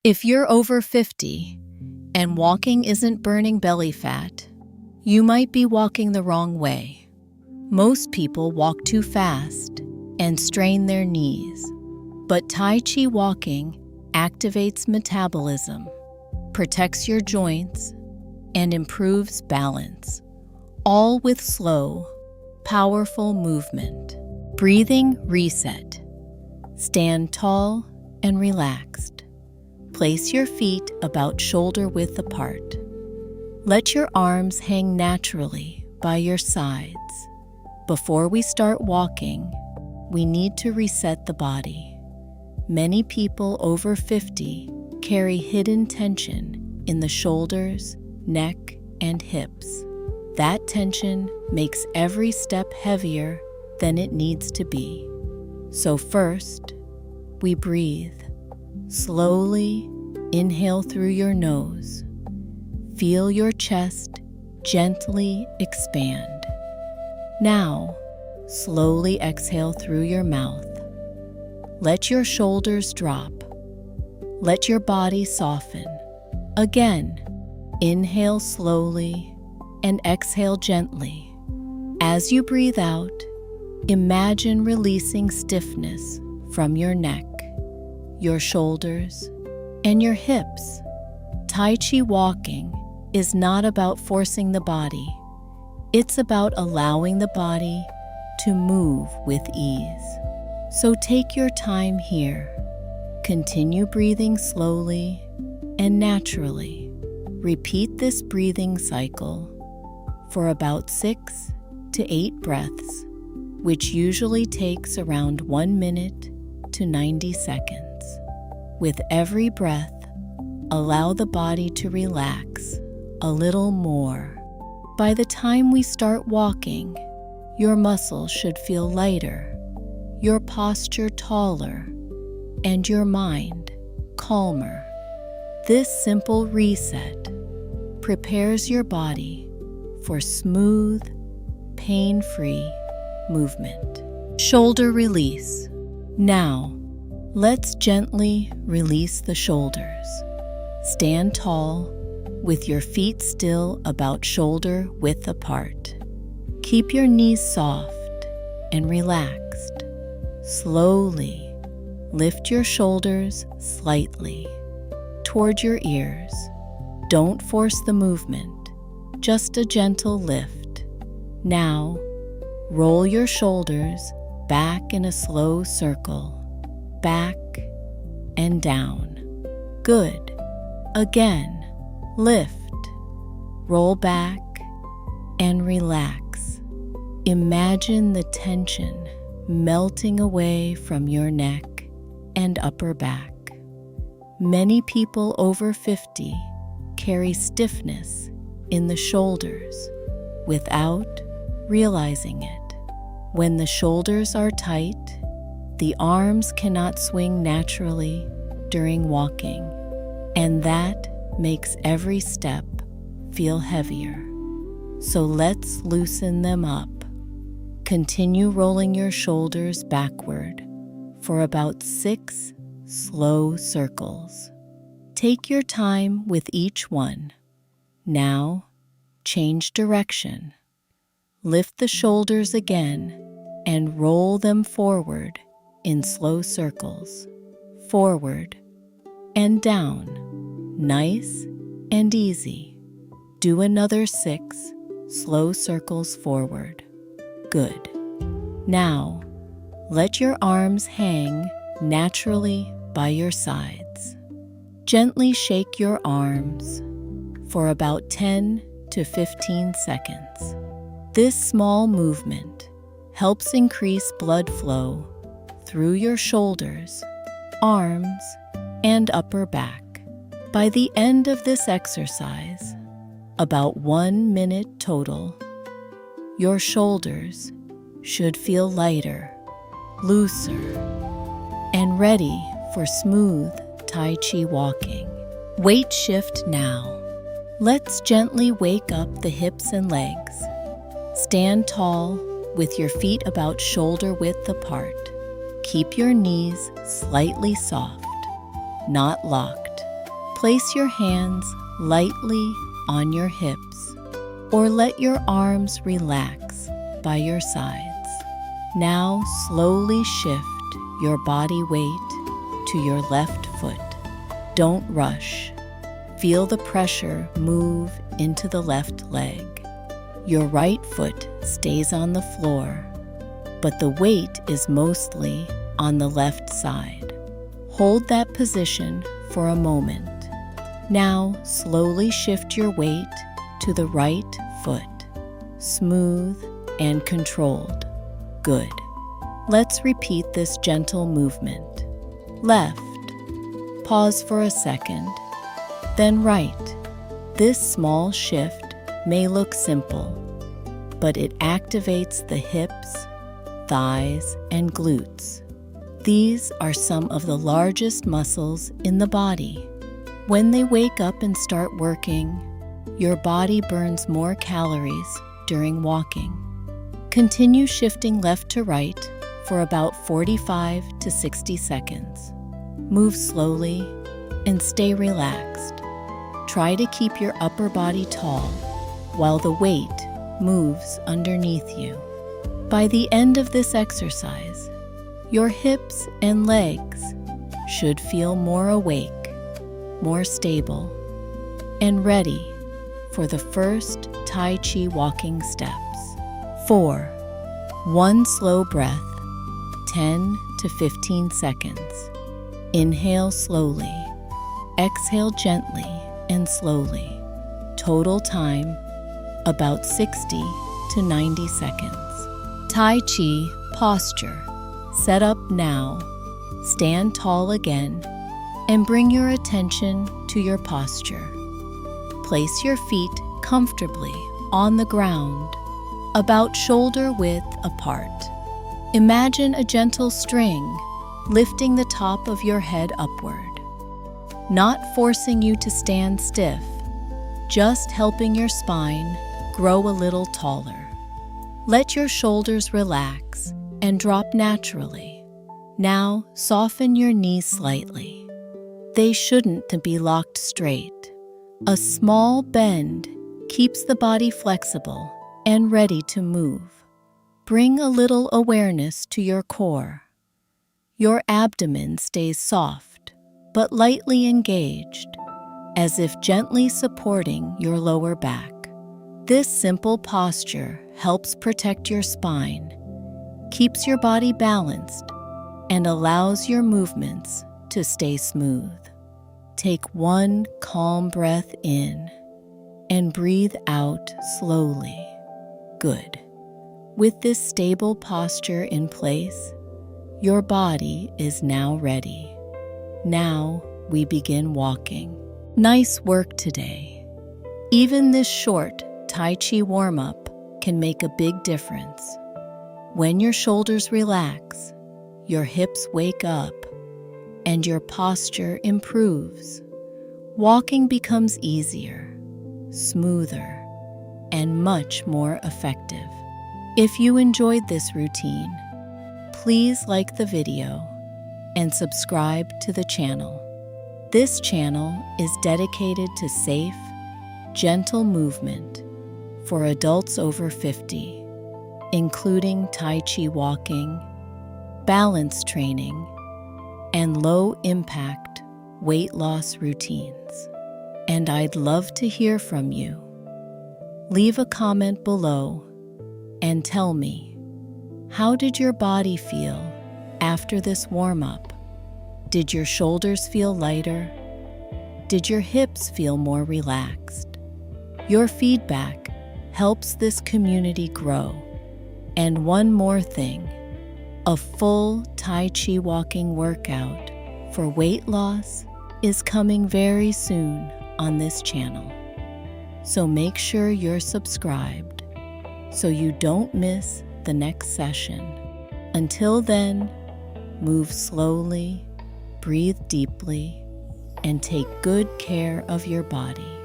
If you're over 50 and walking isn't burning belly fat, you might be walking the wrong way. Most people walk too fast and strain their knees, but Tai Chi walking activates metabolism, protects your joints, and improves balance, all with slow, powerful movement. Breathing reset. Stand tall and relaxed. Place your feet about shoulder width apart. Let your arms hang naturally by your sides. Before we start walking, we need to reset the body. Many people over 50 carry hidden tension in the shoulders, neck, and hips. That tension makes every step heavier than it needs to be. So first, we breathe. Slowly inhale through your nose. Feel your chest gently expand. Now, slowly exhale through your mouth. Let your shoulders drop. Let your body soften. Again, inhale slowly and exhale gently. As you breathe out, imagine releasing stiffness from your neck, your shoulders, and your hips. Tai Chi walking is not about forcing the body. It's about allowing the body to move with ease. So take your time here. Continue breathing slowly and naturally. Repeat this breathing cycle for about 6 to 8 breaths, which usually takes around 1 minute to 90 seconds. With every breath, allow the body to relax a little more. By the time we start walking, your muscles should feel lighter, your posture taller, and your mind calmer. This simple reset prepares your body for smooth, pain-free movement. Shoulder release. Now, let's gently release the shoulders. Stand tall with your feet still about shoulder width apart. Keep your knees soft and relaxed. Slowly lift your shoulders slightly toward your ears. Don't force the movement, just a gentle lift. Now, roll your shoulders back in a slow circle, back and down. Good. Again, lift, roll back, and relax. Imagine the tension melting away from your neck and upper back. Many people over 50 carry stiffness in the shoulders without realizing it. When the shoulders are tight, the arms cannot swing naturally during walking, and that makes every step feel heavier. So let's loosen them up. Continue rolling your shoulders backward for about 6 slow circles. Take your time with each one. Now, change direction. Lift the shoulders again and roll them forward in slow circles. Forward and down. Nice and easy. Do another 6 slow circles forward. Good. Now, let your arms hang naturally by your sides. Gently shake your arms for about 10 to 15 seconds. This small movement helps increase blood flow through your shoulders, arms, and upper back. By the end of this exercise, about 1 minute total, your shoulders should feel lighter, looser, and ready for smooth Tai Chi walking. Weight shift now. Let's gently wake up the hips and legs. Stand tall with your feet about shoulder width apart. Keep your knees slightly soft, not locked. Place your hands lightly on your hips or let your arms relax by your sides. Now slowly shift your body weight to your left foot. Don't rush. Feel the pressure move into the left leg. Your right foot stays on the floor, but the weight is mostly on the left side. Hold that position for a moment. Now slowly shift your weight to the right foot. Smooth and controlled. Good. Let's repeat this gentle movement. Left. Pause for a second. Then right. This small shift may look simple, but it activates the hips, thighs, and glutes. These are some of the largest muscles in the body. When they wake up and start working, your body burns more calories during walking. Continue shifting left to right for about 45 to 60 seconds. Move slowly and stay relaxed. Try to keep your upper body tall while the weight moves underneath you. By the end of this exercise, your hips and legs should feel more awake, more stable, and ready for the first Tai Chi walking steps. 4. 1 slow breath, 10 to 15 seconds. Inhale slowly. Exhale gently and slowly. Total time, about 60 to 90 seconds. Tai Chi posture. Set up now. Stand tall again and bring your attention to your posture. Place your feet comfortably on the ground, about shoulder width apart. Imagine a gentle string lifting the top of your head upward, not forcing you to stand stiff, just helping your spine grow a little taller. Let your shoulders relax and drop naturally. Now soften your knees slightly. They shouldn't be locked straight. A small bend keeps the body flexible and ready to move. Bring a little awareness to your core. Your abdomen stays soft but lightly engaged, as if gently supporting your lower back. This simple posture helps protect your spine, keeps your body balanced, and allows your movements to stay smooth. Take 1 calm breath in and breathe out slowly. Good. With this stable posture in place, your body is now ready. Now we begin walking. Nice work today. Even this short Tai Chi warm-up can make a big difference. When your shoulders relax, your hips wake up, and your posture improves, walking becomes easier, smoother, and much more effective. If you enjoyed this routine, please like the video and subscribe to the channel. This channel is dedicated to safe, gentle movement for adults over 50, including Tai Chi walking, balance training, and low-impact weight loss routines. And I'd love to hear from you. Leave a comment below and tell me, how did your body feel after this warm-up? Did your shoulders feel lighter? Did your hips feel more relaxed? Your feedback helps this community grow. And one more thing, a full Tai Chi walking workout for weight loss is coming very soon on this channel. So make sure you're subscribed so you don't miss the next session. Until then, move slowly, breathe deeply, and take good care of your body.